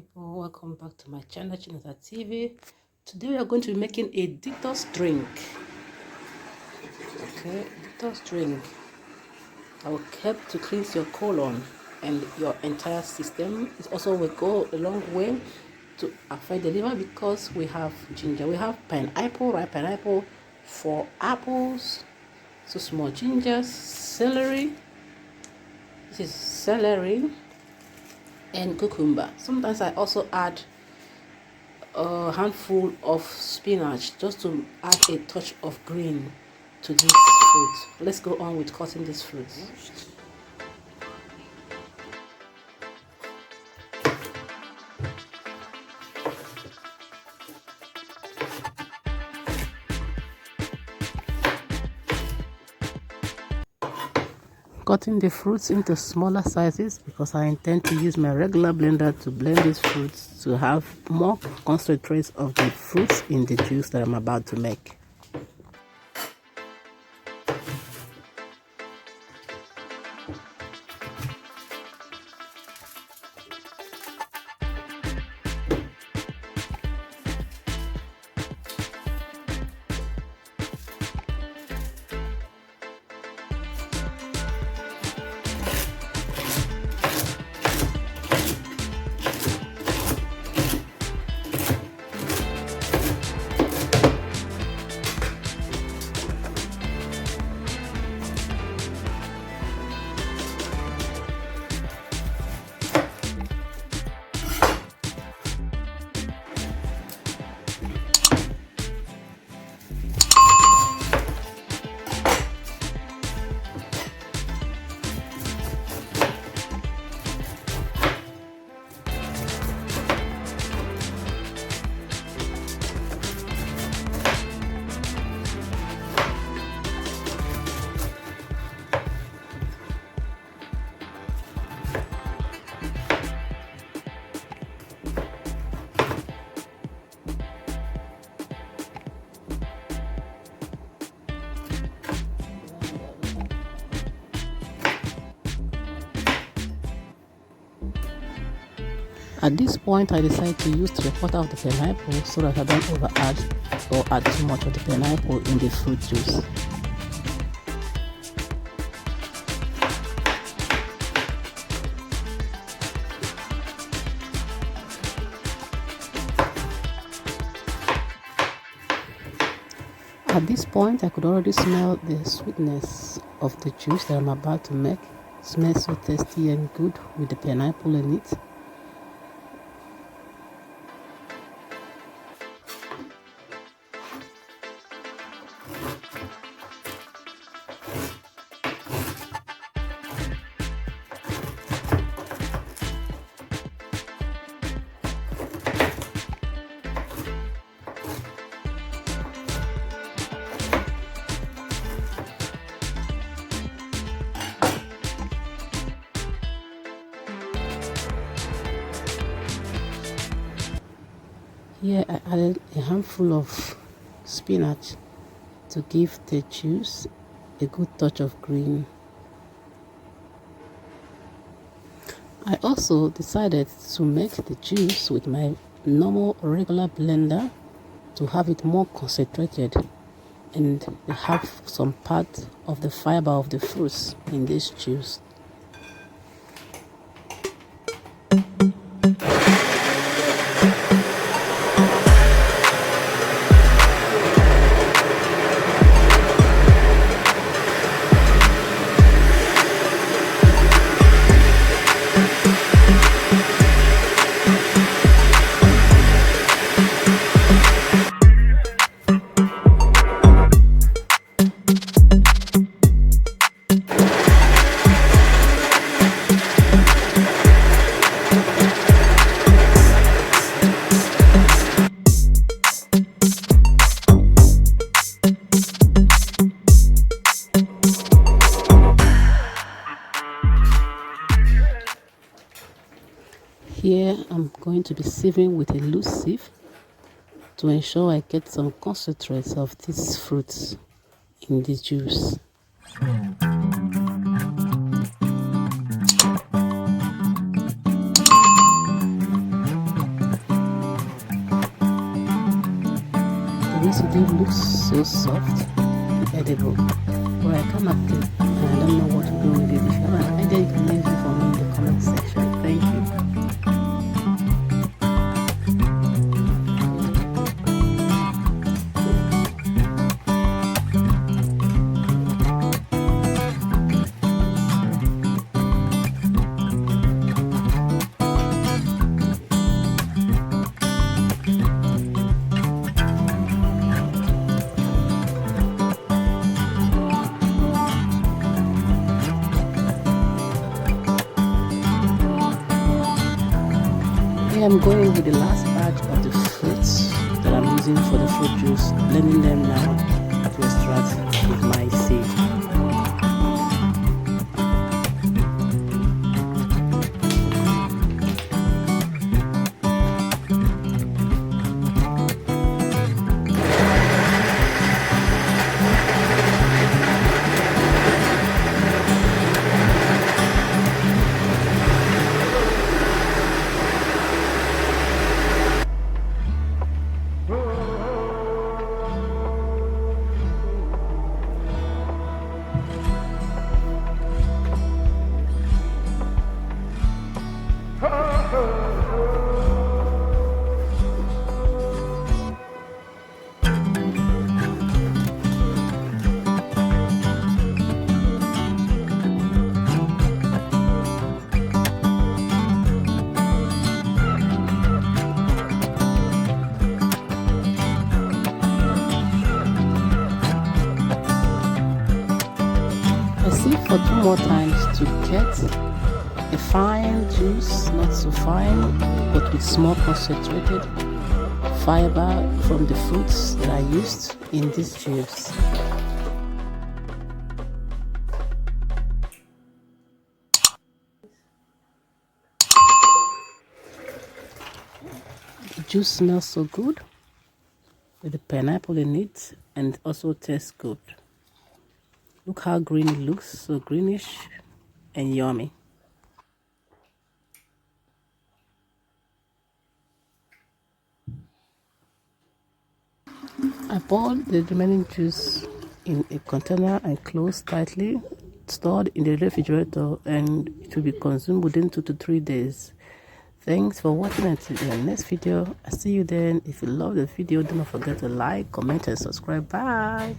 people, welcome back to my channel, Chinata TV. Today we are going to be making a detox drink. Okay, detox drink that will help to cleanse your colon and your entire system. It also will go a long way to affect the liver because we have ginger, we have pineapple, ripe pineapple, 4 apples, 2 small gingers, celery. This is celery and cucumber. Sometimes I also add a handful of spinach just to add a touch of green to this fruit. Let's go on with cutting this fruit. Cutting the fruits into smaller sizes because I intend to use my regular blender to blend these fruits to have more concentrates of the fruits in the juice that I'm about to make. At this point, I decided to use 3/4 of the pineapple so that I don't over add or add too much of the pineapple in the fruit juice. At this point, I could already smell the sweetness of the juice that I'm about to make. It smells so tasty and good with the pineapple in it. Here I added a handful of spinach to give the juice a good touch of green. I also decided to make the juice with my normal regular blender to have it more concentrated and have some part of the fiber of the fruits in this juice. Here I'm going to be sieving with a loose sieve to ensure I get some concentrates of these fruits in the juice. still looks so soft, edible. But I cannot take, and I don't know what to do with it. If you have an idea, you can leave it for me in the comment section. Thank you. I'm going with the last batch of the fruits that I'm using for the fruit juice, blending them now to extract with my seed. For 2 more times to get a fine juice, not so fine, but with small concentrated fiber from the fruits that I used in this juice. The juice smells so good with the pineapple in it, and also tastes good. Look how green it looks, so greenish and yummy. I poured the remaining juice in a container and closed tightly, stored in the refrigerator, and it will be consumed within 2 to 3 days. Thanks for watching until the next video. I'll see you then. If you love the video, do not forget to like, comment and subscribe. Bye.